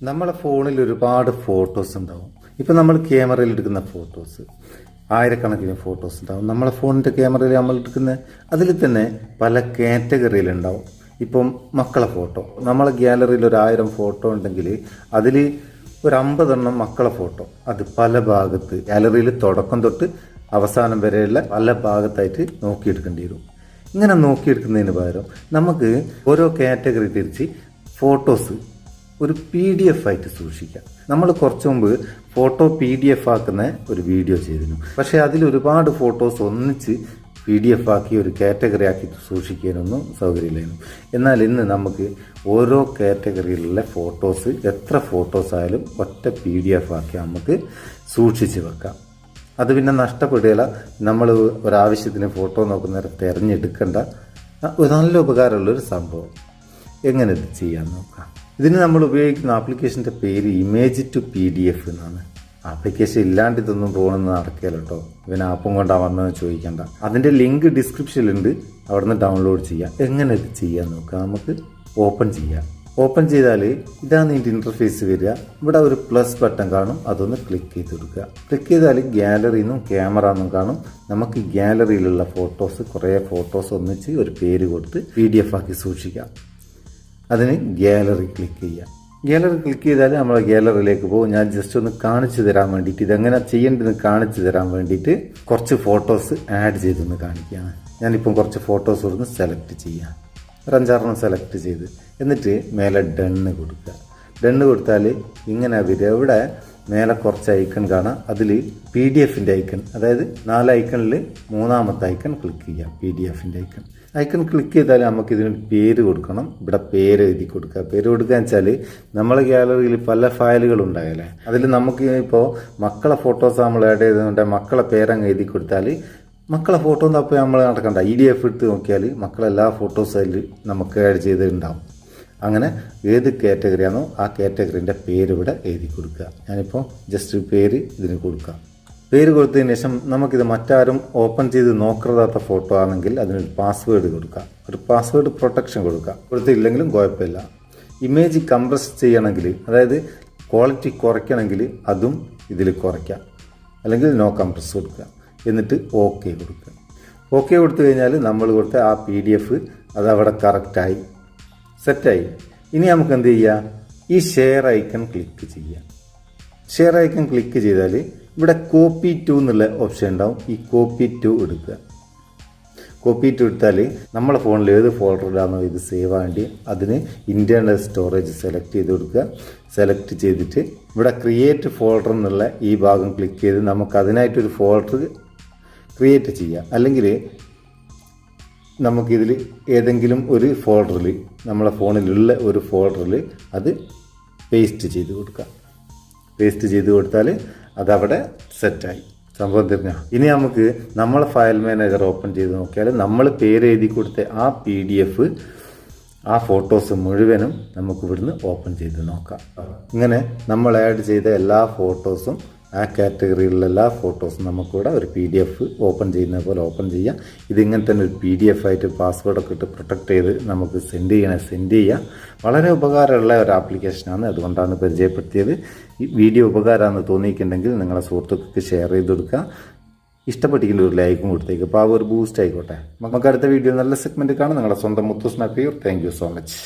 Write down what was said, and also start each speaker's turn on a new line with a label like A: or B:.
A: നമ്മളെ ഫോണിൽ ഒരുപാട് ഫോട്ടോസ് ഉണ്ടാവും. ഇപ്പം നമ്മൾ ക്യാമറയിൽ എടുക്കുന്ന ഫോട്ടോസ് ആയിരക്കണക്കിന് ഫോട്ടോസ് ഉണ്ടാവും. നമ്മളെ ഫോണിൻ്റെ ക്യാമറയിൽ നമ്മൾ എടുക്കുന്ന അതിൽ തന്നെ പല കാറ്റഗറിയിലുണ്ടാവും. ഇപ്പം മക്കളെ ഫോട്ടോ, നമ്മളെ ഗ്യാലറിയിൽ 1000 ഫോട്ടോ ഉണ്ടെങ്കിൽ അതിൽ ഒരു 50 എണ്ണം മക്കളെ ഫോട്ടോ. അത് പല ഭാഗത്ത് ഗ്യാലറിയിൽ തുടക്കം തൊട്ട് അവസാനം വരെയുള്ള പല ഭാഗത്തായിട്ട് നോക്കിയെടുക്കേണ്ടി വരും. ഇങ്ങനെ നോക്കിയെടുക്കുന്നതിന് പകരം നമുക്ക് ഓരോ കാറ്റഗറി തിരിച്ച് ഫോട്ടോസ് ഒരു PDF ആയിട്ട് സൂക്ഷിക്കാം. നമ്മൾ കുറച്ചു മുമ്പ് ഫോട്ടോ PDF ആക്കുന്ന ഒരു വീഡിയോ ചെയ്തിരുന്നു. പക്ഷേ അതിൽ ഒരുപാട് ഫോട്ടോസ് ഒന്നിച്ച് PDF ആക്കി ഒരു കാറ്റഗറി ആക്കി സൂക്ഷിക്കാനൊന്നും സൗകര്യമില്ലായിരുന്നു. എന്നാൽ ഇന്ന് നമുക്ക് ഓരോ കാറ്റഗറിയിലുള്ള ഫോട്ടോസ് എത്ര ഫോട്ടോസ് ആയാലും ഒറ്റ PDF ആക്കി നമുക്ക് സൂക്ഷിച്ച് വെക്കാം. അത് പിന്നെ നഷ്ടപ്പെടുകയില്ല. നമ്മൾ ഒരാവശ്യത്തിന് ഫോട്ടോ നോക്കുന്നേരം തിരഞ്ഞെടുക്കേണ്ട നല്ല ഉപകാരമുള്ളൊരു സംഭവം. എങ്ങനെ ഇത് ചെയ്യാൻ നോക്കാം. ഇതിന് നമ്മൾ ഉപയോഗിക്കുന്ന ആപ്ലിക്കേഷൻ്റെ പേര് ഇമേജ് ടു PDF എന്നാണ്. ആപ്ലിക്കേഷൻ ഇല്ലാണ്ട് ഇതൊന്നും പോകണമെന്ന് നടക്കുകയല്ല കേട്ടോ. ഇവൻ ആപ്പും കൊണ്ടാണ് വന്നതെന്ന് ചോദിക്കേണ്ട. അതിൻ്റെ ലിങ്ക് ഡിസ്ക്രിപ്ഷനിലുണ്ട്, അവിടെ നിന്ന് ഡൗൺലോഡ് ചെയ്യാം. എങ്ങനെ ഇത് ചെയ്യാൻ നോക്കാം. നമുക്ക് ഓപ്പൺ ചെയ്യാം. ഓപ്പൺ ചെയ്താൽ ഇതാണ് ഇതിൻ്റെ ഇൻ്റർഫേസ് വരിക. ഇവിടെ ഒരു പ്ലസ് ബട്ടൺ കാണും, അതൊന്ന് ക്ലിക്ക് ചെയ്ത് കൊടുക്കുക. ക്ലിക്ക് ചെയ്താൽ ഗ്യാലറിന്നും ക്യാമറ എന്നും കാണും. നമുക്ക് ഗ്യാലറിയിലുള്ള ഫോട്ടോസ്, കുറേ ഫോട്ടോസ് ഒന്നിച്ച് ഒരു പേര് കൊടുത്ത് PDF ആക്കി സൂക്ഷിക്കാം. അതിന് ഗ്യാലറി ക്ലിക്ക് ചെയ്യാം. ഗ്യാലറി ക്ലിക്ക് ചെയ്താൽ നമ്മൾ ഗ്യാലറിയിലേക്ക് പോകും. ഞാൻ ജസ്റ്റ് ഒന്ന് കാണിച്ചു തരാൻ വേണ്ടിയിട്ട്, ഇതെങ്ങനെ ചെയ്യേണ്ടതെന്ന് കാണിച്ചു തരാൻ വേണ്ടിയിട്ട് കുറച്ച് ഫോട്ടോസ് ആഡ് ചെയ്തൊന്ന് കാണിക്കുകയാണ്. ഞാനിപ്പം കുറച്ച് ഫോട്ടോസ് ഒന്ന് സെലക്ട് ചെയ്യാം. ഒരു 5-6 സെലക്ട് ചെയ്ത് എന്നിട്ട് മേലെ ഡണ്ണ് കൊടുക്കുക. ഡണ്ണ് കൊടുത്താൽ ഇങ്ങനെ വരിക. ഇവിടെ മേലെ കുറച്ച് ഐക്കൺ കാണാം. അതിൽ PDFൻ്റെ ഐക്കൺ, അതായത് 4 ഐക്കണിൽ 3ാമത്തെ ഐക്കൺ ക്ലിക്ക് ചെയ്യാം. PDFൻ്റെ ഐക്കൺ ക്ലിക്ക് ചെയ്താൽ നമുക്ക് ഇതിന് പേര് കൊടുക്കണം. ഇവിടെ പേര് എഴുതി കൊടുക്കുക. പേര് കൊടുക്കുക എന്ന് വെച്ചാൽ നമ്മളെ ഗ്യാലറിയിൽ പല ഫയലുകൾ ഉണ്ടായല്ലേ, അതിൽ നമുക്ക് ഇപ്പോൾ മക്കളെ ഫോട്ടോസ് നമ്മൾ ആഡ് ചെയ്തുകൊണ്ട് മക്കളെ പേരങ്ങ് എഴുതി കൊടുത്താൽ മക്കളെ ഫോട്ടോ അപ്പോൾ നമ്മൾ നടക്കണ്ട. PDF എടുത്ത് നോക്കിയാൽ മക്കളെല്ലാ ഫോട്ടോസ് അതിൽ നമുക്ക് ആഡ് ചെയ്തിട്ടുണ്ടാവും. അങ്ങനെ ഏത് കാറ്റഗറിയാണോ ആ കാറ്റഗറിൻ്റെ പേര് ഇവിടെ എഴുതി കൊടുക്കുക. ഞാനിപ്പോൾ ജസ്റ്റ് പേര് ഇതിന് കൊടുക്കാം. പേര് കൊടുത്തതിന് ശേഷം നമുക്കിത് മറ്റാരും ഓപ്പൺ ചെയ്ത് നോക്കാത്ത ഫോട്ടോ ആണെങ്കിൽ അതിനൊരു പാസ്വേഡ് കൊടുക്കുക. ഒരു പാസ്വേഡ് പ്രൊട്ടക്ഷൻ കൊടുക്കുക. കൊടുത്തില്ലെങ്കിലും കുഴപ്പമില്ല. ഇമേജ് കംപ്രസ് ചെയ്യണമെങ്കിൽ, അതായത് ക്വാളിറ്റി കുറയ്ക്കണമെങ്കിൽ അതും ഇതിൽ കുറയ്ക്കാം. അല്ലെങ്കിൽ നോ കംപ്രസ് കൊടുക്കുക. എന്നിട്ട് ഓക്കെ കൊടുക്കുക. ഓക്കെ കൊടുത്തു കഴിഞ്ഞാൽ നമ്മൾ കൊടുത്ത ആ PDF അതവിടെ കറക്റ്റായി സെറ്റായി. ഇനി നമുക്ക് എന്ത് ചെയ്യാം, ഈ ഷെയർ ഐക്കൺ ക്ലിക്ക് ചെയ്യാം. ഷെയർ ഐക്കൺ ക്ലിക്ക് ചെയ്താൽ ഇവിടെ കോപ്പി ടു എന്നുള്ള ഓപ്ഷൻ ഉണ്ടാവും. ഈ കോപ്പി ടു എടുക്കുക. കോപ്പി ടു എടുത്താൽ നമ്മളെ ഫോണിൽ ഏത് ഫോൾഡറിലാണോ ഇത് സേവ് ആവേണ്ടി അതിന് ഇൻറ്റേർണൽ സ്റ്റോറേജ് സെലക്ട് ചെയ്ത് കൊടുക്കുക. സെലക്ട് ചെയ്തിട്ട് ഇവിടെ ക്രിയേറ്റ് ഫോൾഡർ എന്നുള്ള ഈ ഭാഗം ക്ലിക്ക് ചെയ്ത് നമുക്ക് അതിനായിട്ടൊരു ഫോൾഡർ ക്രിയേറ്റ് ചെയ്യാം. അല്ലെങ്കിൽ നമുക്കിതിൽ ഏതെങ്കിലും ഒരു ഫോൾഡറിൽ, നമ്മളെ ഫോണിലുള്ള ഒരു ഫോൾഡറിൽ അത് പേസ്റ്റ് ചെയ്ത് കൊടുക്കാം. പേസ്റ്റ് ചെയ്ത് കൊടുത്താൽ അതവിടെ സെറ്റായി. സംഭവം തരുന്ന. ഇനി നമുക്ക് നമ്മളെ ഫയൽ മാനേജർ ഓപ്പൺ ചെയ്ത് നോക്കിയാൽ നമ്മൾ പേര് എഴുതി കൊടുത്ത ആ PDF ആ ഫോട്ടോസ് മുഴുവനും നമുക്ക് ഇവിടുന്ന് ഓപ്പൺ ചെയ്ത് നോക്കാം. ഇങ്ങനെ നമ്മൾ ആഡ് ചെയ്ത എല്ലാ ഫോട്ടോസും ആ കാറ്റഗറിയിലുള്ള എല്ലാ ഫോട്ടോസും നമുക്കിവിടെ ഒരു PDF ഓപ്പൺ ചെയ്യുന്ന പോലെ ഓപ്പൺ ചെയ്യാം. ഇതിങ്ങനെ തന്നെ ഒരു PDF ആയിട്ട് പാസ്വേഡൊക്കെ ഇട്ട് പ്രൊട്ടക്ട് ചെയ്ത് നമുക്ക് സെൻഡ് ചെയ്യാം. വളരെ ഉപകാരമുള്ള ഒരു ആപ്ലിക്കേഷനാണ്. അതുകൊണ്ടാണ് പരിചയപ്പെടുത്തിയത്. ഈ വീഡിയോ ഉപകാരമാണെന്ന് തോന്നിയിട്ടുണ്ടെങ്കിൽ നിങ്ങളെ സുഹൃത്തുക്കൾക്ക് ഷെയർ ചെയ്ത് കൊടുക്കുക. ഇഷ്ടപ്പെട്ടില്ലെങ്കിൽ ഒരു ലൈക്കും കൊടുത്തേക്ക്. അപ്പോൾ ആ ഒരു ബൂസ്റ്റ് ആയിക്കോട്ടെ. നമുക്ക് അടുത്ത വീഡിയോ നല്ല സെഗ്മെൻറ്റ് കാണാം. നിങ്ങളുടെ സ്വന്തം Muthoos Meppayur. Thank you so much.